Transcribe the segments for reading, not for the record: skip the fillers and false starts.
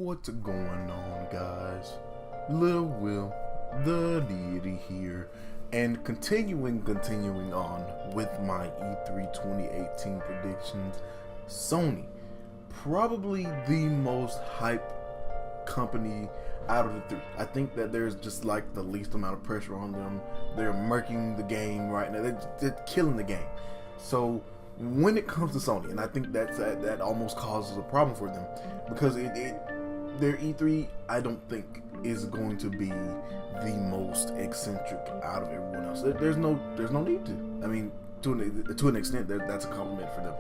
What's going on, guys? Lil Will, the deity here, and continuing on with my E3 2018 predictions. Sony, probably the most hype company out of the three. I think that there's just like the least amount of pressure on them. They're murking the game right now. They're killing the game. So when it comes to Sony, and I think that almost causes a problem for them, because their E3, I don't think is going to be the most eccentric out of everyone else. There's no need to. I mean, to an extent, that's a compliment for them,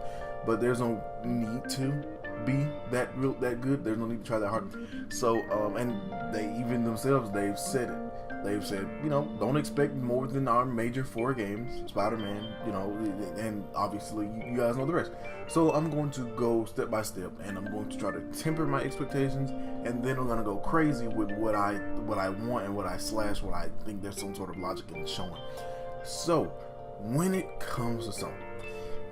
but there's no need to be that good. There's no need to try that hard. So and they even themselves, they've said it. They've said, don't expect more than our major 4 games, Spider-Man, and obviously you guys know the rest. So I'm going to go step by step, and I'm going to try to temper my expectations, and then I'm going to go crazy with what I want and what I think there's some sort of logic in showing. So when it comes to Sony,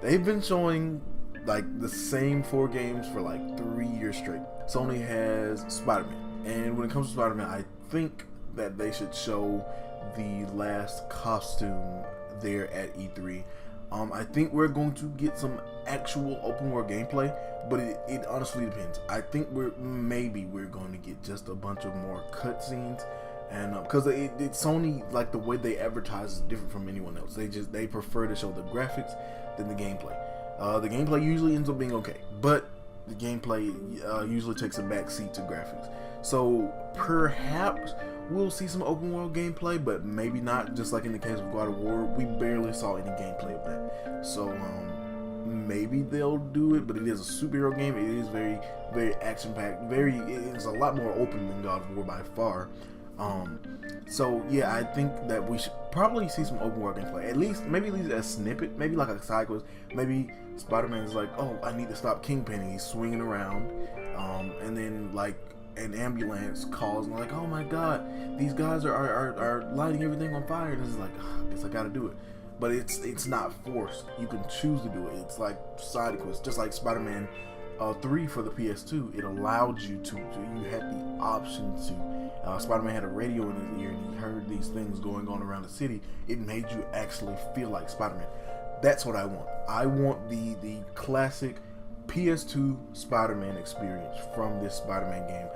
they've been showing like the same 4 games for like 3 years straight. Sony has Spider-Man, and when it comes to Spider-Man, I think that they should show the last costume there at E3. I think we're going to get some actual open world gameplay, but it honestly depends. I think we're going to get just a bunch of more cutscenes, and because it's Sony, like the way they advertise is different from anyone else. They prefer to show the graphics than the gameplay. The gameplay usually ends up being okay, but the gameplay usually takes a back seat to graphics. So perhaps we'll see some open world gameplay, but maybe not. Just like in the case of God of War, we barely saw any gameplay of that. So maybe they'll do it, but it is a superhero game. It is very, very action packed. It's a lot more open than God of War by far. So yeah, I think that we should probably see some open world gameplay. Maybe at least a snippet, maybe like a side quest. Maybe Spider-Man's like, oh, I need to stop Kingpin, and he's swinging around, and then like an ambulance calls and like, oh my god, these guys are lighting everything on fire, and it's like, I guess I gotta do it. But it's not forced. You can choose to do it. It's like side quests, just like Spider-Man 3 for the PS2. It allowed you you had the option to. Spider-Man had a radio in his ear, and he heard these things going on around the city. It made you actually feel like Spider-Man. That's what I want. I want the classic PS2 Spider-Man experience from this Spider-Man game.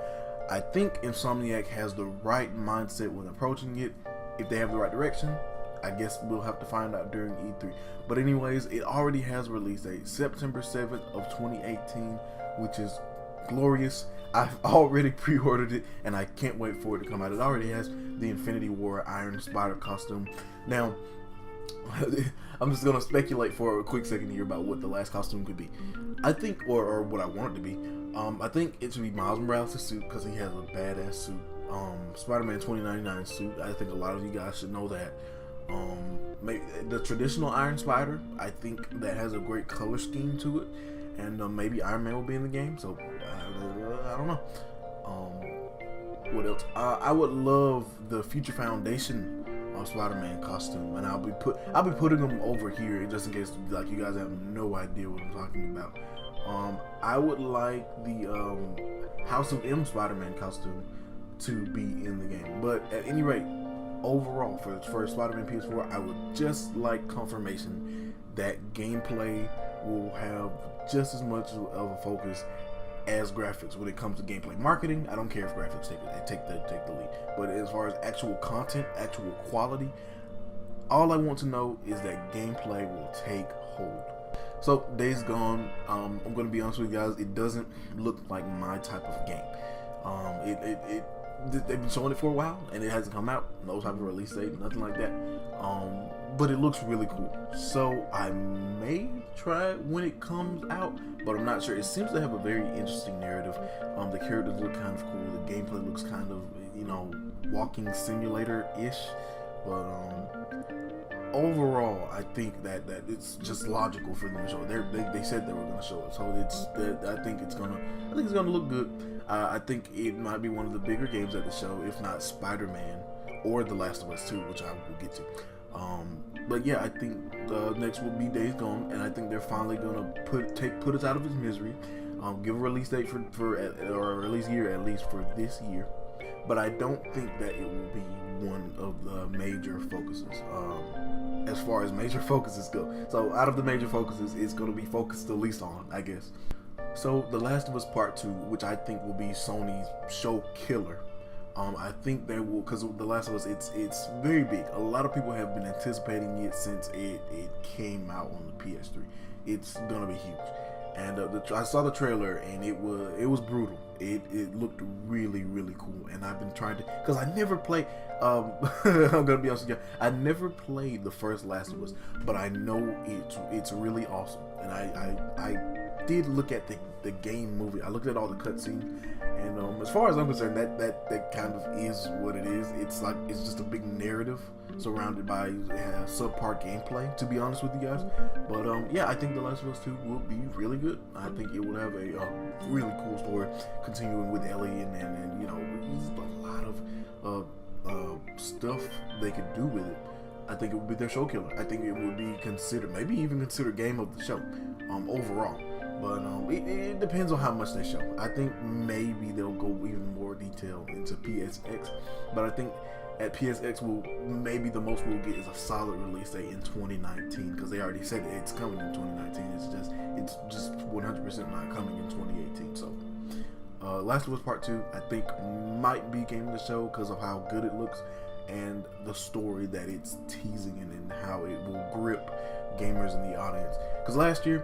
I think Insomniac has the right mindset when approaching it. If they have the right direction, I guess we'll have to find out during E3. But anyways, it already has a release date, September 7th of 2018, which is glorious. I've already pre-ordered it, and I can't wait for it to come out. It already has the Infinity War Iron Spider costume. Now, I'm just gonna speculate for a quick second here about what the last costume could be. I think, or what I want it to be. I think it should be Miles Morales' suit, because he has a badass suit. Spider-Man 2099 suit. I think a lot of you guys should know that. Maybe the traditional Iron Spider. I think that has a great color scheme to it, and maybe Iron Man will be in the game. So I don't know. What else? I would love the Future Foundation Spider-Man costume, and I'll be putting them over here just in case like you guys have no idea what I'm talking about. I would like the House of M Spider-Man costume to be in the game, but at any rate, overall for Spider-Man PS4, I would just like confirmation that gameplay will have just as much of a focus as graphics when it comes to gameplay. Marketing, I don't care if graphics take the lead, but as far as actual content, actual quality, all I want to know is that gameplay will take hold. So Days Gone, I'm gonna be honest with you guys, it doesn't look like my type of game. They've been showing it for a while, and it hasn't come out. No type of release date, nothing like that. But it looks really cool. So I may try it when it comes out, but I'm not sure. It seems to have a very interesting narrative. The characters look kind of cool. The gameplay looks kind of, walking simulator-ish. But overall, I think that it's just logical for them to show it. They said they were going to show it, so I think it's gonna look good. I think it might be one of the bigger games at the show, if not Spider-Man or The Last of Us 2, which I will get to. But yeah, I think next will be Days Gone, and I think they're finally gonna put us out of his misery. Give a release date for or a release year at least for this year. But I don't think that it will be one of the major focuses. As far as major focuses go, so out of the major focuses, it's going to be focused the least on, I guess. So The Last of Us Part 2, which I think will be Sony's show killer. I think they will, because The Last of Us, it's very big. A lot of people have been anticipating it since it came out on the PS3. It's gonna be huge. And I saw the trailer, and it was brutal. It looked really, really cool. And I've been trying to, because I never played. I'm gonna be honest with you, I never played the first Last of Us, but I know it's really awesome. And I did look at the game movie. I looked at all the cutscenes, and as far as I'm concerned, that kind of is what it is. It's just a big narrative surrounded by subpar gameplay, to be honest with you guys. But yeah, I think The Last of Us 2 will be really good. I think it will have a really cool story, continuing with Ellie, and you know, there's a lot of stuff they could do with it. I think it would be their show killer. I think it would be considered, maybe even considered game of the show overall. But it depends on how much they show. I think maybe they'll go even more detail into PSX. But I think at PSX, maybe the most we'll get is a solid release date in 2019, because they already said it's coming in 2019. It's just 100% not coming in 2018. So Last of Us Part 2, I think, might be game of the show because of how good it looks and the story that it's teasing and how it will grip gamers in the audience. Because last year,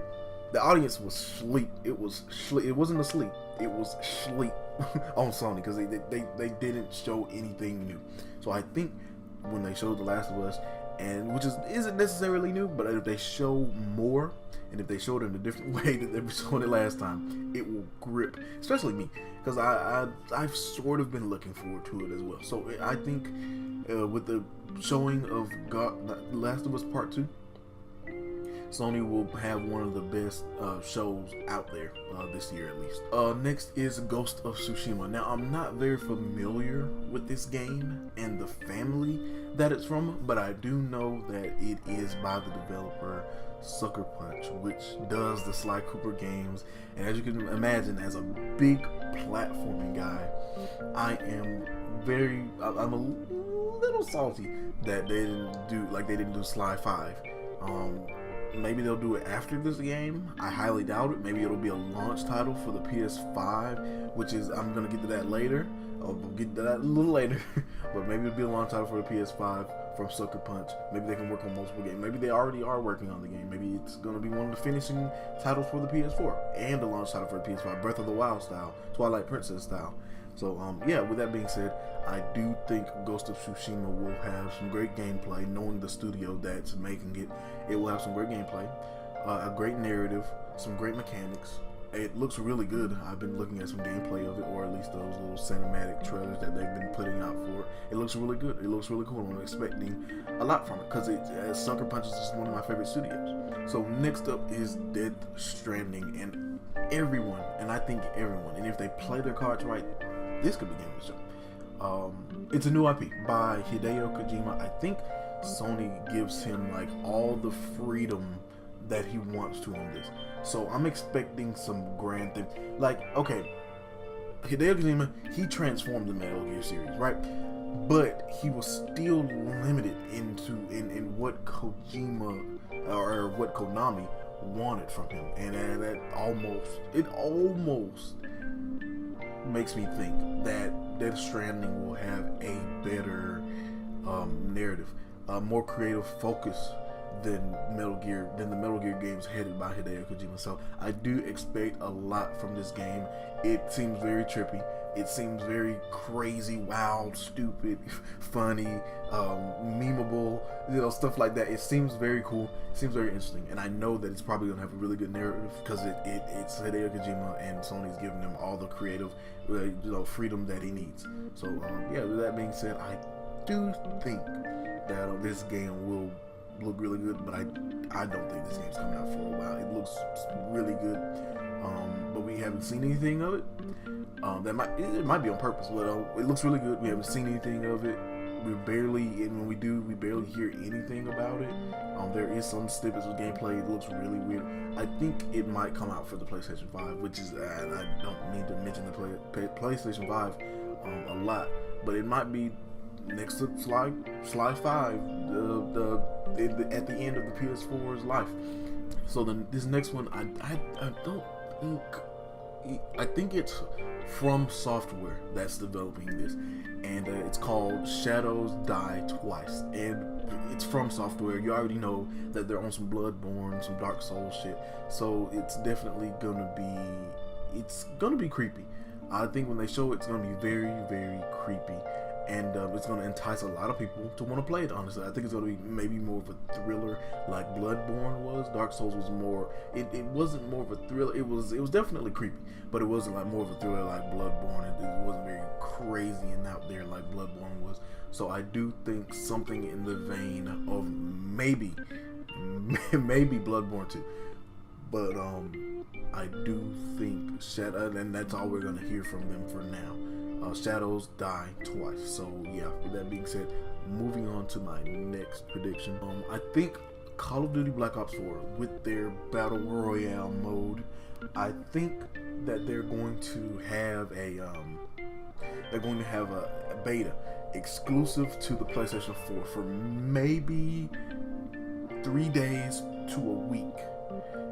the audience was sleep. It wasn't asleep. It was sleep on Sony, because they didn't show anything new. So I think when they showed The Last of Us, and which isn't necessarily new, but if they show more, and if they show it in a different way that they showed it last time, it will grip, especially me, because I've sort of been looking forward to it as well. So I think with the showing of Last of Us Part 2, Sony will have one of the best shows out there this year at least. Next is Ghost of Tsushima. Now, I'm not very familiar with this game and the family that it's from, but I do know that it is by the developer Sucker Punch, which does the Sly Cooper games. And as you can imagine, as a big platforming guy, I'm a little salty that they didn't do Sly 5. Maybe they'll do it after this game. I highly doubt it. Maybe it'll be a launch title for the PS5, which is, I'm going to get to that later. I'll get to that a little later. But maybe it'll be a launch title for the PS5 from Sucker Punch. Maybe they can work on multiple games. Maybe they already are working on the game. Maybe it's going to be one of the finishing titles for the PS4 and a launch title for the PS5. Breath of the Wild style, Twilight Princess style. So, yeah, with that being said, I do think Ghost of Tsushima will have some great gameplay. Knowing the studio that's making it, it will have some great gameplay, a great narrative, some great mechanics. It looks really good. I've been looking at some gameplay of it, or at least those little cinematic trailers that they've been putting out for it. It looks really good. It looks really cool. I'm expecting a lot from it, because Sucker Punch is just one of my favorite studios. So next up is Death Stranding, and everyone, and I think everyone, and if they play their cards right, this could be game of the show. It's a new IP by Hideo Kojima. I think Sony gives him like all the freedom that he wants to on this. So I'm expecting some grand thing. Like, okay, Hideo Kojima, he transformed the Metal Gear series, right? But he was still limited in what Kojima or what Konami wanted from him, and that almost makes me think that Death Stranding will have a better narrative, more creative focus than the Metal Gear games headed by Hideo Kojima. So I do expect a lot from this game. It seems very trippy. It seems very crazy, wild, stupid, funny, memeable, stuff like that. It seems very cool. It seems very interesting, and I know that it's probably gonna have a really good narrative, because it's Hideo Kojima, and Sony's giving him all the creative, freedom that he needs. So yeah. With that being said, I do think that this game will look really good, but I don't think this game's coming out for a while. It looks really good, but we haven't seen anything of it. It might be on purpose, but it looks really good. We haven't seen anything of it. we're barely, and when we do, we barely hear anything about it. There is some snippets of gameplay. It looks really weird. I think it might come out for the PlayStation 5, which is, and I don't need to mention the PlayStation 5 a lot, but it might be next to Sly 5, at the end of the PS4's life. So then this next one, I don't think, I think it's From Software that's developing this, and it's called Shadows Die Twice, and it's From Software. You already know that they're on some Bloodborne, some Dark Souls shit, so it's definitely gonna be creepy. I think when they show it, it's gonna be very, very creepy, and it's gonna entice a lot of people to want to play it. Honestly, I think it's gonna be maybe more of a thriller like Bloodborne was. Dark Souls was more. It wasn't more of a thriller. It was definitely creepy, but it wasn't like more of a thriller like Bloodborne. It wasn't very crazy and out there like Bloodborne was. So I do think something in the vein of maybe Bloodborne 2. But I do think and that's all we're gonna hear from them for now. Shadows Die Twice. So yeah, with that being said, moving on to my next prediction. I think Call of Duty Black Ops 4 with their Battle Royale mode, I think that they're going to have a beta exclusive to the PlayStation 4 for maybe 3 days to a week,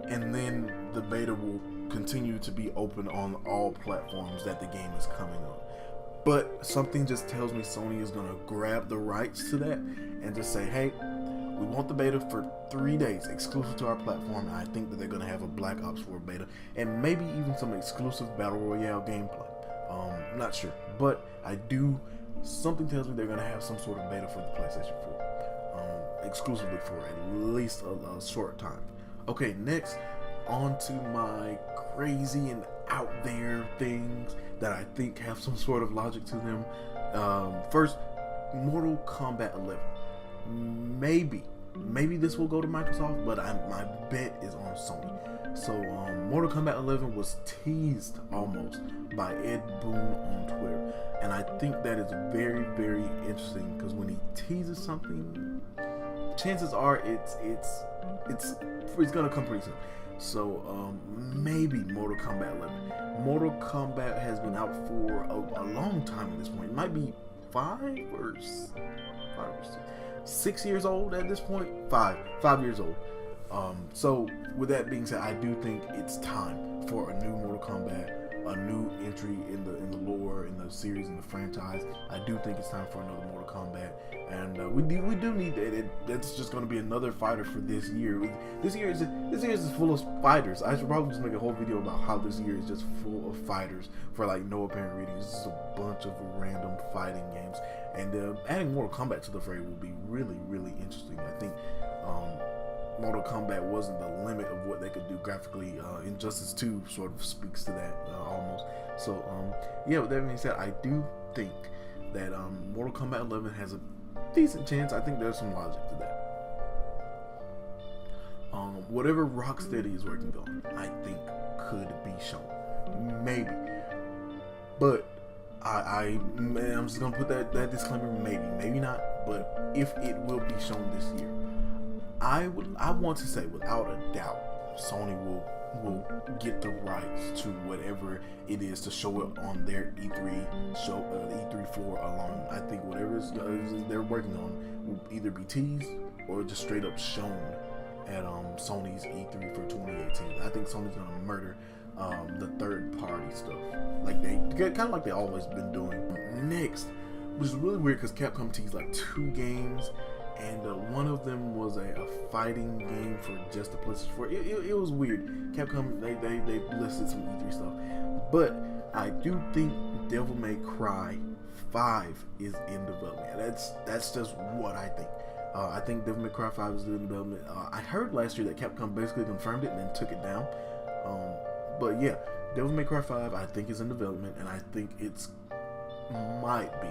and then the beta will continue to be open on all platforms that the game is coming on. But something just tells me Sony is going to grab the rights to that and just say, hey, we want the beta for 3 days exclusive to our platform. And I think that they're going to have a Black Ops 4 beta and maybe even some exclusive Battle Royale gameplay. I'm not sure, but something tells me they're going to have some sort of beta for the PlayStation 4 exclusively for at least a short time. Okay, next on to my crazy and out there things that I think have some sort of logic to them. First, Mortal Kombat 11. Maybe this will go to Microsoft, but my bet is on Sony. So Mortal Kombat 11 was teased almost by Ed Boon on Twitter, and I think that is very, very interesting because when he teases something, chances are it's gonna come pretty soon. So maybe Mortal Kombat 11. Mortal Kombat has been out for a long time at this point. It might be 5 or 6 years old at this point. 5 years old. So with that being said, I do think it's time for a new Mortal Kombat, a new entry in the lore, in the series, in the franchise. I do think it's time for another Mortal Kombat, and we do need that. That's just going to be another fighter for this year. This year is full of fighters. I should probably just make a whole video about how this year is just full of fighters for like no apparent reason. It's just a bunch of random fighting games, and adding Mortal Kombat to the fray will be really, really interesting. I think Mortal Kombat wasn't the limit of what they could do graphically. Injustice 2 sort of speaks to that almost. So yeah, with that being said, I do think that Mortal Kombat 11 has a decent chance. I think there's some logic to that. Whatever Rocksteady is working on, I think could be shown. Maybe. But I'm just gonna put that disclaimer, maybe not, but if it will be shown this year, I want to say without a doubt Sony will get the rights to whatever it is to show it on their E3 show, the E3 floor alone. I think whatever they're working on will either be teased or just straight up shown at Sony's E3 for 2018. I think Sony's gonna murder the third party stuff, like they kind of like they always been doing. Next, which is really weird because Capcom teased like 2 games. And one of them was a fighting game for just the PlayStation 4. It was weird. Capcom, they listed some E3 stuff. But I do think Devil May Cry 5 is in development. That's just what I think. I think Devil May Cry 5 is in development. I heard last year that Capcom basically confirmed it and then took it down. But yeah, Devil May Cry 5 I think is in development, and I think it's might be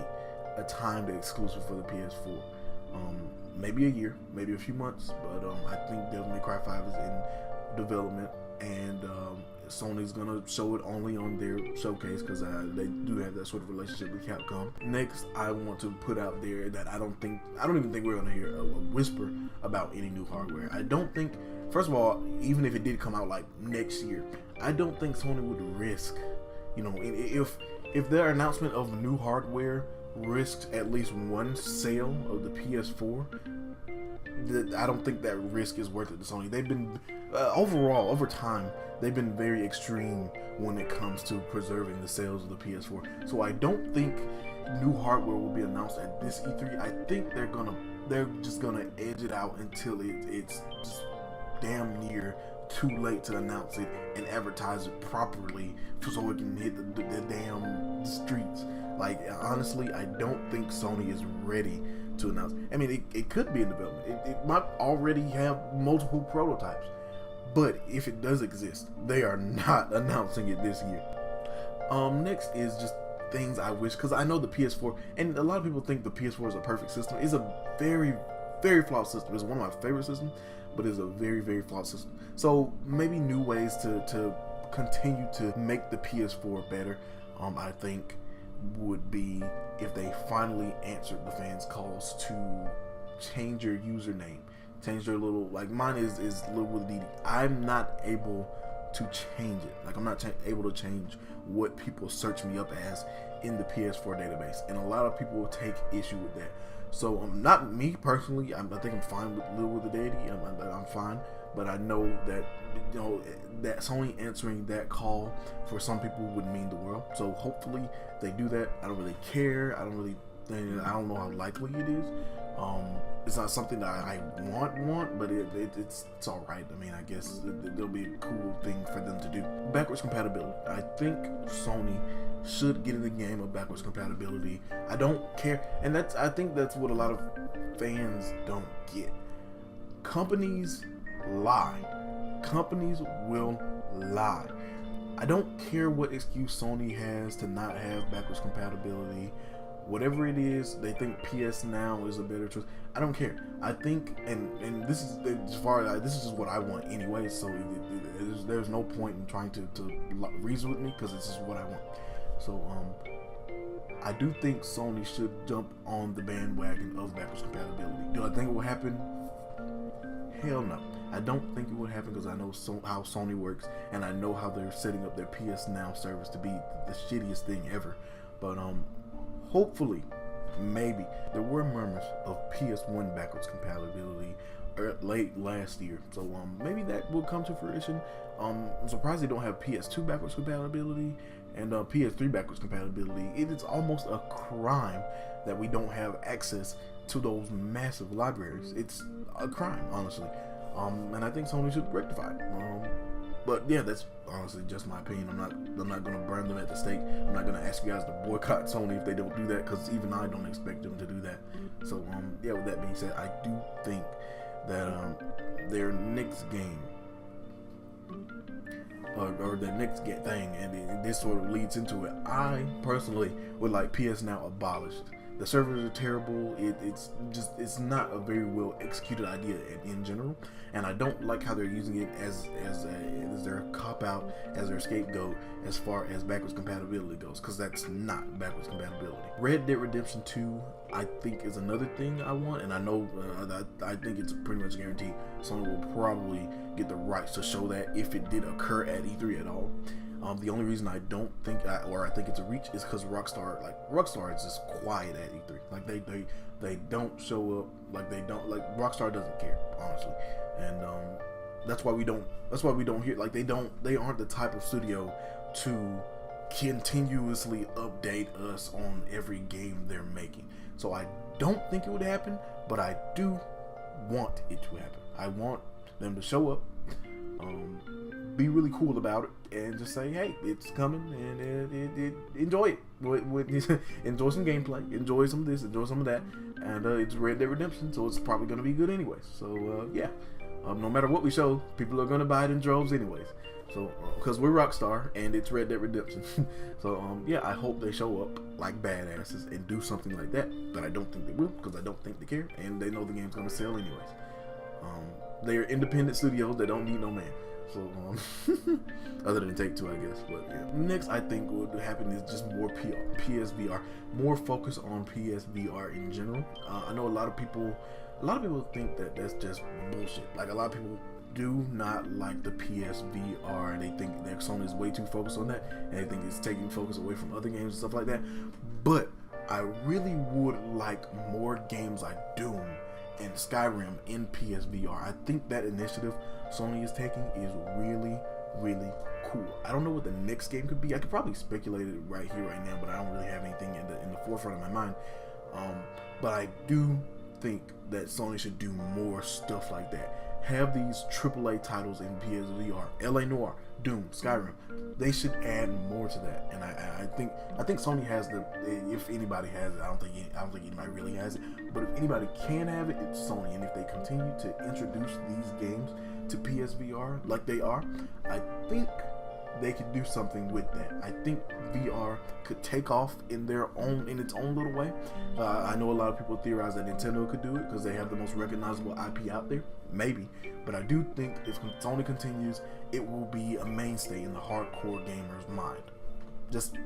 a timed exclusive for the PS4. Maybe a year, maybe a few months, but I think Devil May Cry 5 is in development, and Sony's gonna show it only on their showcase because they do have that sort of relationship with Capcom. Next, I want to put out there that I don't even think we're gonna hear a whisper about any new hardware. I don't think, first of all, even if it did come out like next year, I don't think Sony would risk, you know, if their announcement of new hardware risked at least one sale of the PS4, I don't think that risk is worth it to Sony. They've been overall, over time, they've been very extreme when it comes to preserving the sales of the PS4. So I don't think new hardware will be announced at this E3. I think they're just gonna edge it out until it's just damn near too late to announce it and advertise it properly so it can hit the damn streets. Like, honestly, I don't think Sony is ready to announce. I mean, it could be in development. It might already have multiple prototypes. But if it does exist, they are not announcing it this year. Next is just things I wish, because I know the PS4, and a lot of people think the PS4 is a perfect system. It's a very, very flawed system. It's one of my favorite systems, but it's a very, very flawed system. So maybe new ways to continue to make the PS4 better, I think, would be if they finally answered the fans' calls to change your username, change their little, like mine is Lil Willie Didi. I'm not able to change it. Like, I'm not able to change what people search me up as in the PS4 database, and a lot of people will take issue with that. So not me personally. I think I'm fine with Lil Willie Didi. I'm fine, but I know that, you know, that Sony answering that call for some people would mean the world. So hopefully they do that. I don't really care. I don't know how likely it is. It's not something that I want, but it's all right. I mean, I guess it'll be a cool thing for them to do. Backwards compatibility. I think Sony should get in the game of backwards compatibility. I don't care, and I think that's what a lot of fans don't get. Companies lie. Companies will lie. I don't care what excuse Sony has to not have backwards compatibility. Whatever it is, they think PS Now is a better choice. I don't care. I think, and this is as far as this is just what I want anyway. So there's no point in trying to reason with me, because this is what I want. So I do think Sony should jump on the bandwagon of backwards compatibility. Do I think it will happen? Hell no. I don't think it would happen, because I know how Sony works, and I know how they're setting up their PS Now service to be the shittiest thing ever. But hopefully, maybe. There were murmurs of PS1 backwards compatibility late last year, so maybe that will come to fruition. I'm surprised they don't have PS2 backwards compatibility and PS3 backwards compatibility. It is almost a crime that we don't have access to those massive libraries. It's a crime, honestly. And I think Sony should rectify it. But yeah, that's honestly just my opinion. I'm not gonna burn them at the stake. I'm not gonna ask you guys to boycott Sony if they don't do that, because even I don't expect them to do that. So yeah, with that being said, I do think that their next game or their next thing, and this sort of leads into it, I personally would like PS Now abolished. The servers are terrible. It's not a very well executed idea in general, and I don't like how they're using it as their cop out, as their scapegoat as far as backwards compatibility goes, because that's not backwards compatibility. Red Dead Redemption 2, I think, is another thing I want, and I know I think it's pretty much guaranteed Sony will probably get the rights to show that if it did occur at E3 at all. The only reason I don't think, I think it's a reach, is because Rockstar is just quiet at E3. Like they don't show up. Like Rockstar doesn't care, honestly, and that's why we don't hear. Like they aren't the type of studio to continuously update us on every game they're making. So I don't think it would happen, but I do want it to happen. I want them to show up, be really cool about it, and just say, hey, it's coming, and enjoy it. Enjoy some gameplay, enjoy some of this, enjoy some of that, and it's Red Dead Redemption, so it's probably going to be good anyways. So yeah, no matter what we show, people are going to buy it in droves anyways. So because we're Rockstar and it's Red Dead Redemption. So yeah, I hope they show up like badasses and do something like that, but I don't think they will, because I don't think they care, and they know the game's going to sell anyways. They're independent studios that don't need no man. So other than Take-Two, I guess. But yeah. Next, I think what would happen is just more PSVR, more focus on PSVR in general. I know a lot of people think that that's just bullshit. Like, a lot of people do not like the PSVR, and they think that Sony is way too focused on that, and they think it's taking focus away from other games and stuff like that. But I really would like more games like Doom and Skyrim in PSVR. I think that initiative Sony is taking is really, really cool. I don't know what the next game could be. I could probably speculate it right here, right now, but I don't really have anything in the forefront of my mind. But I do think that Sony should do more stuff like that. Have these AAA titles in PSVR, LA Noire, Doom, Skyrim. They should add more to that, and I think Sony has the. If anybody has it, I don't think anybody really has it. But if anybody can have it, it's Sony. And if they continue to introduce these games to PSVR like they are, I think they could do something with that. I think VR could take off in its own little way. I know a lot of people theorize that Nintendo could do it because they have the most recognizable IP out there. Maybe, but I do think if Sony continues, it will be a mainstay in the hardcore gamer's mind. Just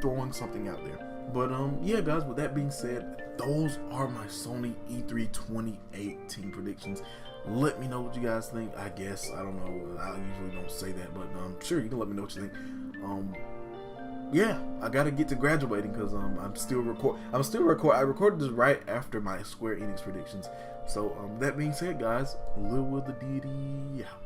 throwing something out there. But yeah, guys. With that being said, those are my Sony E3 2018 predictions. Let me know what you guys think. I guess I don't know. I usually don't say that, but sure, you can let me know what you think. Yeah, I gotta get to graduating because I'm still record. I recorded this right after my Square Enix predictions. So that being said, guys, Lil Will the Deity out.